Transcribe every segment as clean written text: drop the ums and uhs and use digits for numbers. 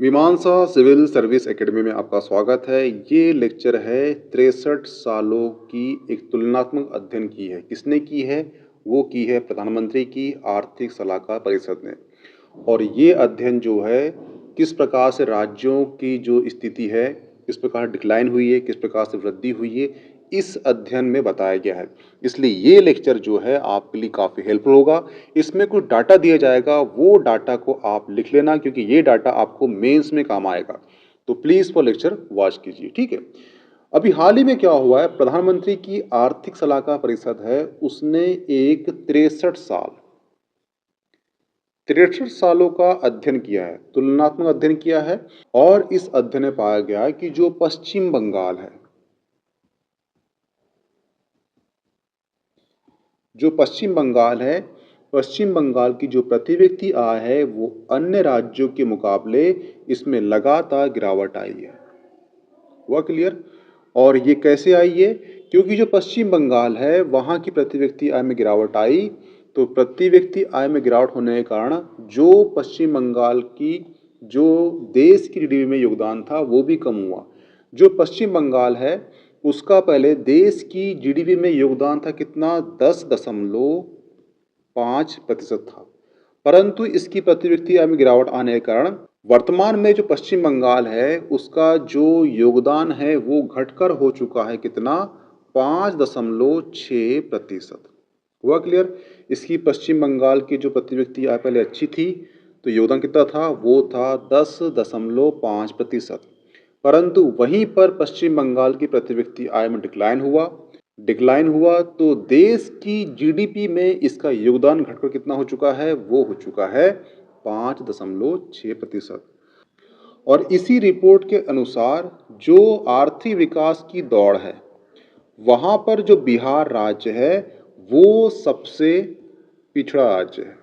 मीमांसा civil service academy में आपका स्वागत है। ये लेक्चर है 63 सालों की एक तुलनात्मक अध्ययन की है। किसने की है? वो की है प्रधानमंत्री की आर्थिक सलाहकार परिषद ने। और ये अध्ययन जो है किस प्रकार से राज्यों की जो स्थिति है, किस प्रकार डिक्लाइन हुई है, किस प्रकार से वृद्धि हुई है, इस अध्ययन में बताया गया है। इसलिए ये लेक्चर जो है आपके लिए काफ़ी हेल्पफुल होगा। इसमें कुछ डाटा दिया जाएगा, वो डाटा को आप लिख लेना क्योंकि ये डाटा आपको मेंस में काम आएगा। तो प्लीज़ वो लेक्चर वॉच कीजिए, ठीक है। अभी हाल ही में क्या हुआ है, प्रधानमंत्री की आर्थिक सलाहकार परिषद है, उसने एक 63 सालों का अध्ययन किया है, तुलनात्मक अध्ययन किया है। और इस अध्ययन में पाया गया कि जो पश्चिम बंगाल है, जो पश्चिम बंगाल है, पश्चिम बंगाल की जो प्रति व्यक्ति आय है वो अन्य राज्यों के मुकाबले इसमें लगातार गिरावट आई है। हुआ क्लियर? और ये कैसे आई है? क्योंकि जो पश्चिम बंगाल है वहाँ की प्रति व्यक्ति आय में गिरावट आई, तो प्रति व्यक्ति आय में गिरावट होने के कारण जो पश्चिम बंगाल की जो देश की जीडीपी में योगदान था वो भी कम हुआ। जो पश्चिम बंगाल है उसका पहले देश की जीडीपी में योगदान था कितना? 10.5% था। परंतु इसकी प्रति व्यक्ति आय में गिरावट आने के कारण वर्तमान में जो पश्चिम बंगाल है उसका जो योगदान है वो घटकर हो चुका है कितना? 5.6%। हुआ क्लियर? इसकी पश्चिम बंगाल की जो प्रति व्यक्ति आय पहले अच्छी थी, तो योगदान कितना था? वो था 10.5%। परंतु वहीं पर पश्चिम बंगाल की प्रति व्यक्ति आय में डिक्लाइन हुआ तो देश की जीडीपी में इसका योगदान घटकर कितना हो चुका है? वो हो चुका है 5.6%। और इसी रिपोर्ट के अनुसार जो आर्थिक विकास की दौड़ है वहाँ पर जो बिहार राज्य है वो सबसे पिछड़ा राज्य है।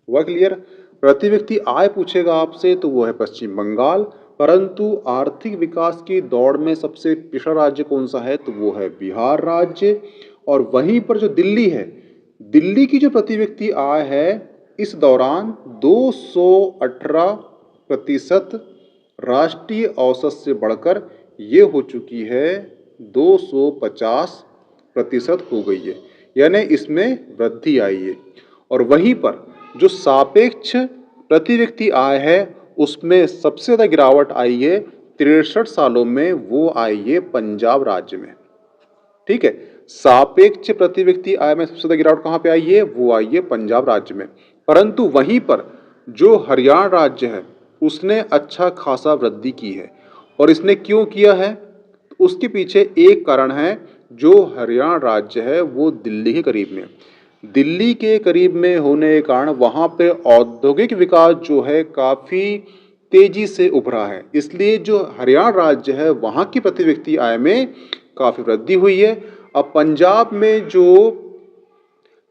हुआ क्लियर? प्रति व्यक्ति आय पूछेगा आपसे तो वो है पश्चिम बंगाल, परंतु आर्थिक विकास की दौड़ में सबसे पिछड़ा राज्य कौन सा है? तो वो है बिहार राज्य। और वहीं पर जो दिल्ली है, दिल्ली की जो प्रति व्यक्ति आय है इस दौरान 218% राष्ट्रीय औसत से बढ़कर ये हो चुकी है 250% हो गई है, यानी इसमें वृद्धि आई है। और वहीं पर जो सापेक्ष प्रति व्यक्ति आय है उसमें सबसे ज़्यादा गिरावट आई है 63 सालों में, वो आई है पंजाब राज्य में। ठीक है, सापेक्ष प्रति व्यक्ति आय में सबसे ज्यादा गिरावट कहां पे आई है? वो आई है पंजाब राज्य में। परंतु वहीं पर जो हरियाणा राज्य है उसने अच्छा खासा वृद्धि की है। और इसने क्यों किया है? उसके पीछे एक कारण है, जो हरियाणा राज्य है वो दिल्ली के करीब में, दिल्ली के करीब में होने के कारण वहां पे औद्योगिक विकास जो है काफी तेजी से उभरा है। इसलिए जो हरियाणा राज्य है वहां की प्रति व्यक्ति आय में काफी वृद्धि हुई है। अब पंजाब में जो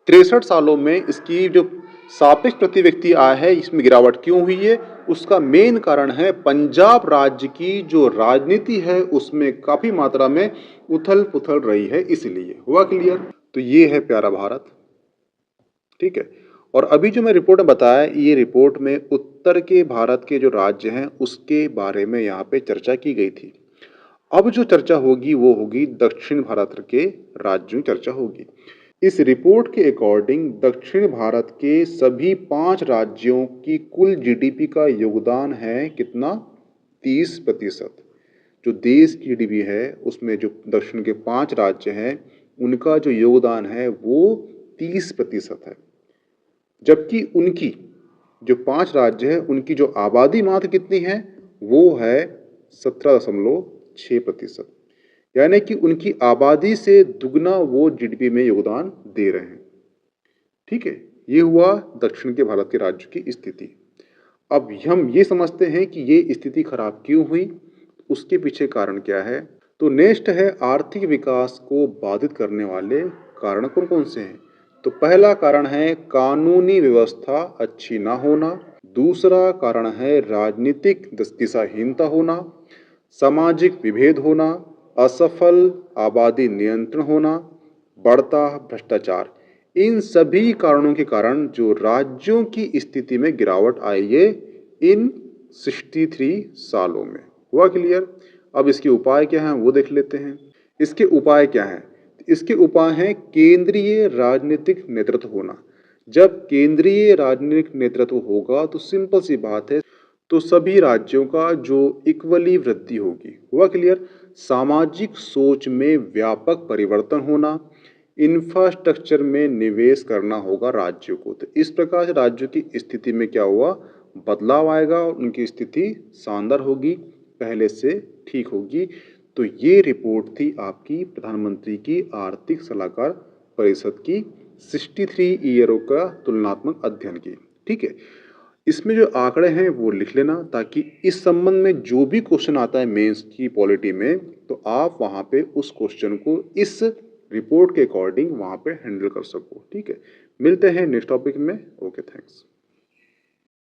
63 सालों में इसकी जो सापेक्ष प्रति व्यक्ति आय है इसमें गिरावट क्यों हुई है? उसका मेन कारण है पंजाब राज्य की जो राजनीति है उसमें काफी मात्रा में उथल पुथल रही है, इसलिए। हुआ क्लियर? तो ये है प्यारा भारत। ठीक है, और अभी जो मैं रिपोर्ट में बताया, ये रिपोर्ट में उत्तर के भारत के जो राज्य हैं उसके बारे में यहाँ पे चर्चा की गई थी। अब जो चर्चा होगी वो होगी दक्षिण भारत के राज्यों की चर्चा होगी। इस रिपोर्ट के अकॉर्डिंग दक्षिण भारत के सभी 5 राज्यों की कुल जीडीपी का योगदान है कितना? 30%। जो देश की जीडीपी है उसमें जो दक्षिण के 5 राज्य हैं उनका जो योगदान है वो 30% है। जबकि उनकी जो 5 राज्य है उनकी जो आबादी मात्र कितनी है? वो है 17.6%, यानी कि उनकी आबादी से दुगना वो जीडीपी में योगदान दे रहे हैं। ठीक है, ये हुआ दक्षिण के भारत के राज्य की स्थिति। अब हम ये समझते हैं कि ये स्थिति खराब क्यों हुई, उसके पीछे कारण क्या है। तो नेक्स्ट है आर्थिक विकास को बाधित करने वाले कारण कौन कौन से हैं। तो पहला कारण है कानूनी व्यवस्था अच्छी ना होना, दूसरा कारण है राजनीतिक दिशाहीनता होना, सामाजिक विभेद होना, असफल आबादी नियंत्रण होना, बढ़ता भ्रष्टाचार। इन सभी कारणों के कारण जो राज्यों की स्थिति में गिरावट आई है, इन 63 सालों में। हुआ क्लियर? अब इसके उपाय क्या हैं वो देख लेते हैं। इसके उपाय क्या हैं? इसके उपाय हैं केंद्रीय राजनीतिक नेतृत्व होना। जब केंद्रीय राजनीतिक नेतृत्व होगा तो सिंपल सी बात है, तो सभी राज्यों का जो इक्वली वृद्धि होगी। हुआ क्लियर? सामाजिक सोच में व्यापक परिवर्तन होना, इंफ्रास्ट्रक्चर में निवेश करना होगा राज्यों को। तो इस प्रकार से राज्यों की स्थिति में क्या हुआ? बदलाव आएगा और उनकी स्थिति शानदार होगी, पहले से ठीक होगी। तो ये रिपोर्ट थी आपकी प्रधानमंत्री की आर्थिक सलाहकार परिषद की 63 ईयरों का तुलनात्मक अध्ययन की। ठीक है, इसमें जो आंकड़े हैं वो लिख लेना, ताकि इस संबंध में जो भी क्वेश्चन आता है मेंस की पॉलिटी में, तो आप वहां पे उस क्वेश्चन को इस रिपोर्ट के अकॉर्डिंग वहां पे हैंडल कर सको। ठीक है, मिलते हैं नेक्स्ट टॉपिक में। Okay, thanks.